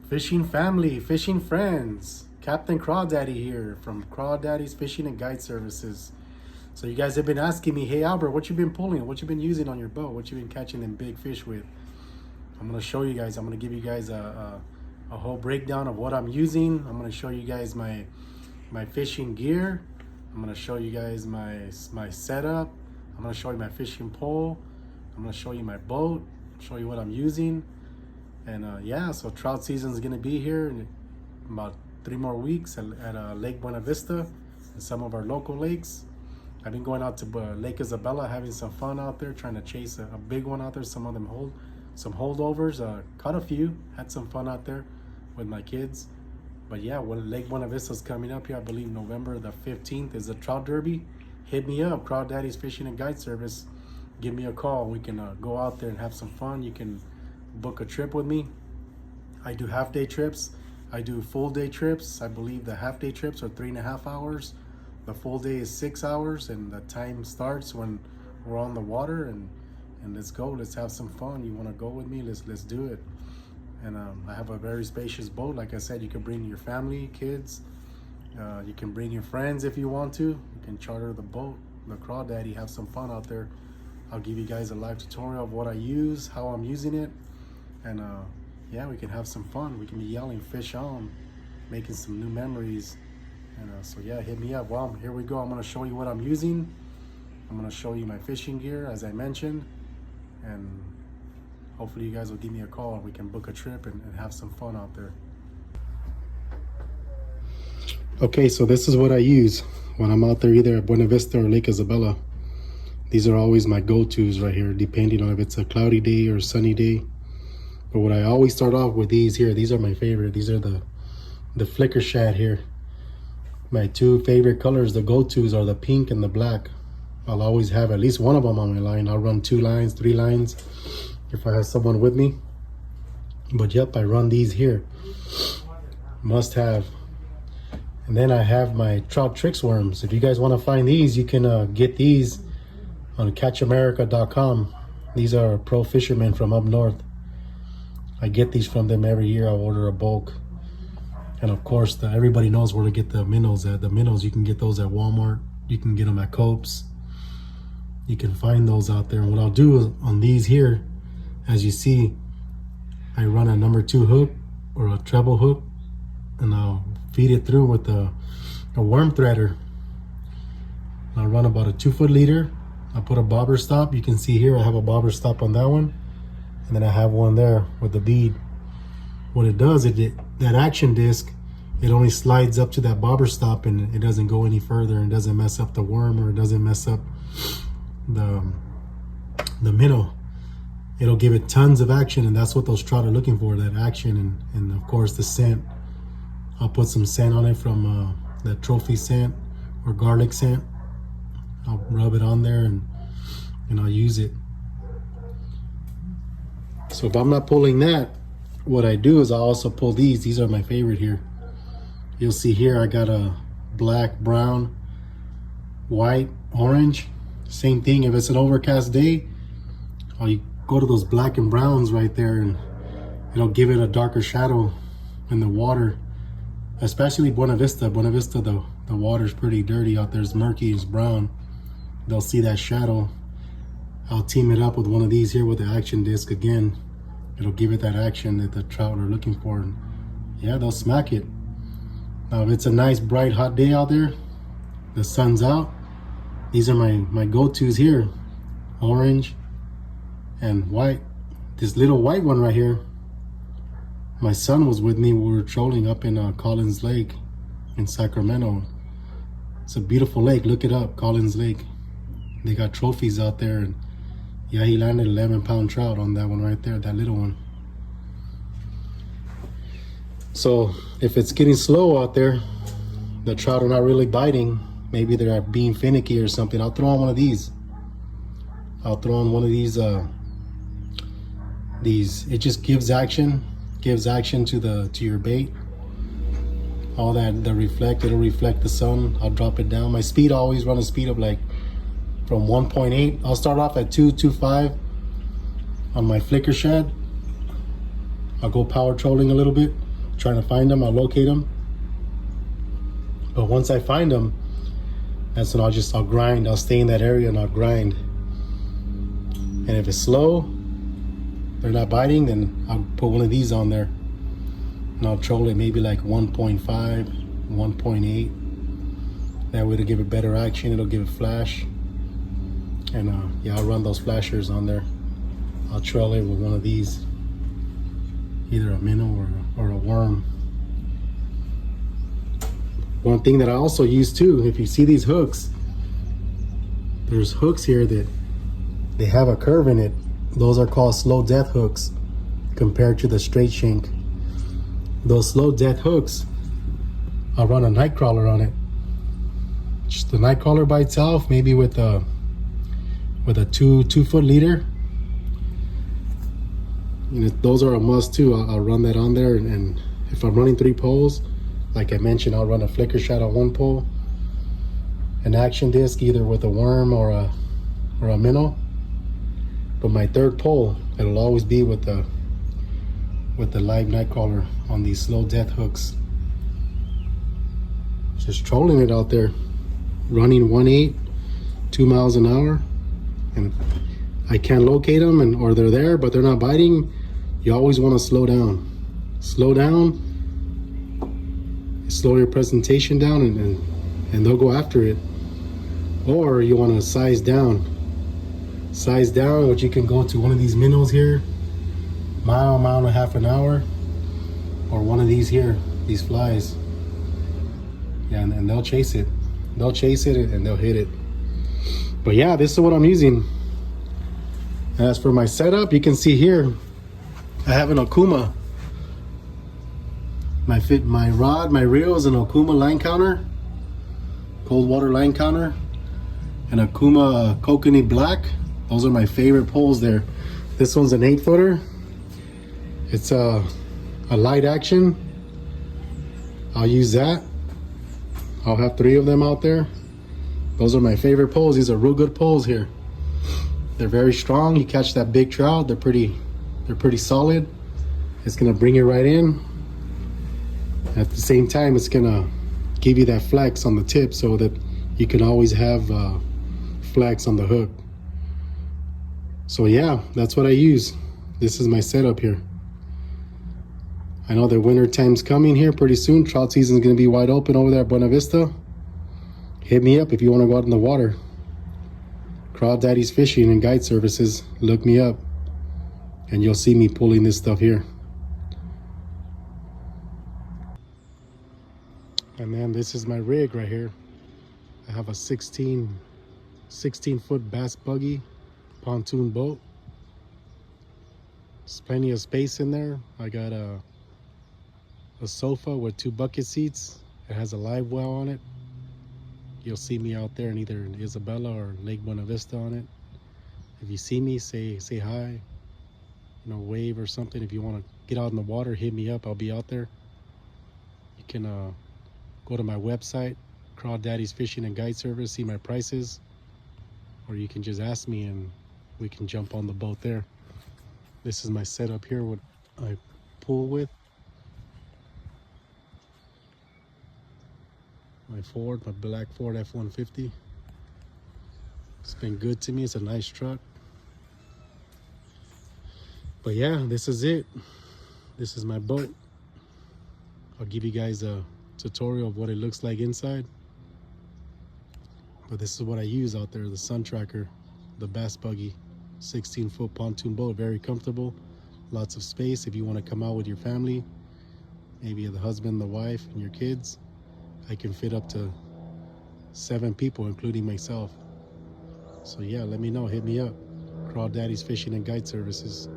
Fishing family, fishing friends, Captain Crawdaddy here from Crawdaddy's Fishing and Guide Services. So you guys have been asking me, hey Albert, what you been pulling? What you been using on your boat? What you been catching them big fish with? I'm gonna show you guys. I'm gonna give you guys a whole breakdown of what I'm using. I'm gonna show you guys my fishing gear. I'm gonna show you guys my setup. I'm gonna show you my fishing pole. I'm gonna show you my boat. Show you what I'm using. And yeah, so trout season is gonna be here in about 3 more weeks at Lake Buena Vista and some of our local lakes. I've been going out to Lake Isabella, having some fun out there, trying to chase a big one out there. Some of them some holdovers, caught a few, had some fun out there with my kids. But yeah, when Lake Buena Vista is coming up here, I believe November the 15th is a trout derby. Hit me up, Crawdaddy's Fishing and Guide Service. Give me a call. We can go out there and have some fun. You can book a trip with me. I do half-day trips. I do full-day trips. I believe the half-day trips are 3.5 hours. The full day is 6 hours, and the time starts when we're on the water. And let's go. Let's have some fun. You want to go with me? Let's do it. And I have a very spacious boat. Like I said, you can bring your family, kids. You can bring your friends if you want to. You can charter the boat, the Crawdaddy, have some fun out there. I'll give you guys a live tutorial of what I use, how I'm using it. And yeah, we can have some fun. We can be yelling fish on, making some new memories. And so yeah, hit me up. Well, here we go. I'm gonna show you what I'm using. I'm gonna show you my fishing gear, as I mentioned. And hopefully you guys will give me a call and we can book a trip and have some fun out there. Okay, so this is what I use when I'm out there, either at Buena Vista or Lake Isabella. These are always my go-tos right here, depending on if it's a cloudy day or a sunny day. But what I always start off with these here, these are my favorite. These are the flicker shad here. My 2 favorite colors, the go-tos, are the pink and the black. I'll always have at least one of them on my line. I'll run 2 lines, 3 lines if I have someone with me. But yep, I run these here. Must have. And then I have my trout tricks worms. If you guys want to find these, you can get these on catchamerica.com. These are pro fishermen from up north. I get these from them every year. I order a bulk. And of course, everybody knows where to get the minnows at. The minnows, you can get those at Walmart. You can get them at Cope's. You can find those out there. And what I'll do is on these here, as you see, I run a number 2 hook or a treble hook, and I'll feed it through with a worm threader. I'll run about a 2-foot leader. I'll put a bobber stop. You can see here I have a bobber stop on that one. And then I have one there with the bead. What it does, that action disc, it only slides up to that bobber stop and it doesn't go any further, and doesn't mess up the worm, or it doesn't mess up the minnow. It'll give it tons of action, and that's what those trout are looking for, that action. And of course the scent. I'll put some scent on it from the trophy scent or garlic scent. I'll rub it on there and I'll use it. So if I'm not pulling that, what I do is I also pull these. These are my favorite here. You'll see here I got a black, brown, white, orange. Same thing, if it's an overcast day, I'll go to those black and browns right there, and it'll give it a darker shadow in the water. Especially Buena Vista. Buena Vista, the water's pretty dirty out there. It's murky, it's brown. They'll see that shadow. I'll team it up with one of these here with the action disc again. It'll give it that action that the trout are looking for. And yeah, they'll smack it. Now, if it's a nice, bright, hot day out there, the sun's out, these are my go-tos here. Orange and white. This little white one right here, my son was with me. We were trolling up in Collins Lake in Sacramento. It's a beautiful lake. Look it up, Collins Lake. They got trophies out there, and yeah, he landed 11-pound trout on that one right there, that little one. So if it's getting slow out there, the trout are not really biting, maybe they're being finicky or something, I'll throw on one of these. I'll throw on one of these. It just gives action to your bait. All that, it'll reflect the sun. I'll drop it down. My speed, I always run a speed of like from 1.8. I'll start off at 2.25 on my flicker shad. I'll go power trolling a little bit, trying to find them. I'll locate them. But once I find them, that's when I'll grind. I'll stay in that area and I'll grind. And if it's slow, they're not biting, then I'll put one of these on there. And I'll troll it maybe like 1.5, 1.8. That way to give it better action, it'll give it flash. And yeah, I'll run those flashers on there. I'll trail it with one of these, either a minnow or a worm. One thing that I also use too, if you see these hooks, there's hooks here that they have a curve in it. Those are called slow death hooks compared to the straight shank. Those slow death hooks, I'll run a night crawler on it. Just the night crawler by itself, maybe with a 2-foot leader. You know, those are a must too. I'll run that on there, and if I'm running 3 poles, like I mentioned, I'll run a flicker shot on 1 pole, an action disc either with a worm or a minnow. But my 3rd pole, it'll always be with the live night crawler on these slow death hooks. Just trolling it out there, running 1.8, 2 miles an hour, and I can't locate them, or they're there but they're not biting. You always want to slow down. Slow down. Slow your presentation down, and they'll go after it. Or you want to size down. Size down, which you can go to one of these minnows here, mile and a half an hour, or one of these here, these flies. Yeah, and they'll chase it. They'll chase it and they'll hit it. But yeah, this is what I'm using. As for my setup, you can see here, I have an Okuma. My rod, my reel is an Okuma line counter, cold water line counter, and Okuma Kokanee Black. Those are my favorite poles there. This one's an 8-footer. It's a light action. I'll use that. I'll have 3 of them out there. Those are my favorite poles. These are real good poles here. They're very strong. You catch that big trout, they're pretty solid. It's gonna bring it right in. At the same time, it's gonna give you that flex on the tip so that you can always have flex on the hook. So yeah, that's what I use. This is my setup here. I know the winter time's coming here pretty soon. Trout season's gonna be wide open over there at Buena Vista. Hit me up if you wanna go out in the water. Crawdaddy's Fishing and Guide Services. Look me up and you'll see me pulling this stuff here. And then this is my rig right here. I have a 16-foot bass buggy pontoon boat. There's plenty of space in there. I got a sofa with 2 bucket seats. It has a live well on it. You'll see me out there in either Isabella or Lake Buena Vista on it. If you see me, say hi, you know, wave or something. If you want to get out in the water, hit me up. I'll be out there. You can go to my website, Crawdaddy's Fishing and Guide Service, see my prices, or you can just ask me and we can jump on the boat there. This is my setup here, what I pull with. My Ford, my black Ford F-150. It's been good to me. It's a nice truck. But yeah, this is it. This is my boat. I'll give you guys a tutorial of what it looks like inside. But this is what I use out there, the Sun Tracker, the bass buggy, 16-foot pontoon boat, very comfortable, lots of space. If you want to come out with your family, maybe the husband, the wife, and your kids, I can fit up to 7 people, including myself. So yeah, let me know, hit me up. Crawdaddy's Fishing and Guide Services.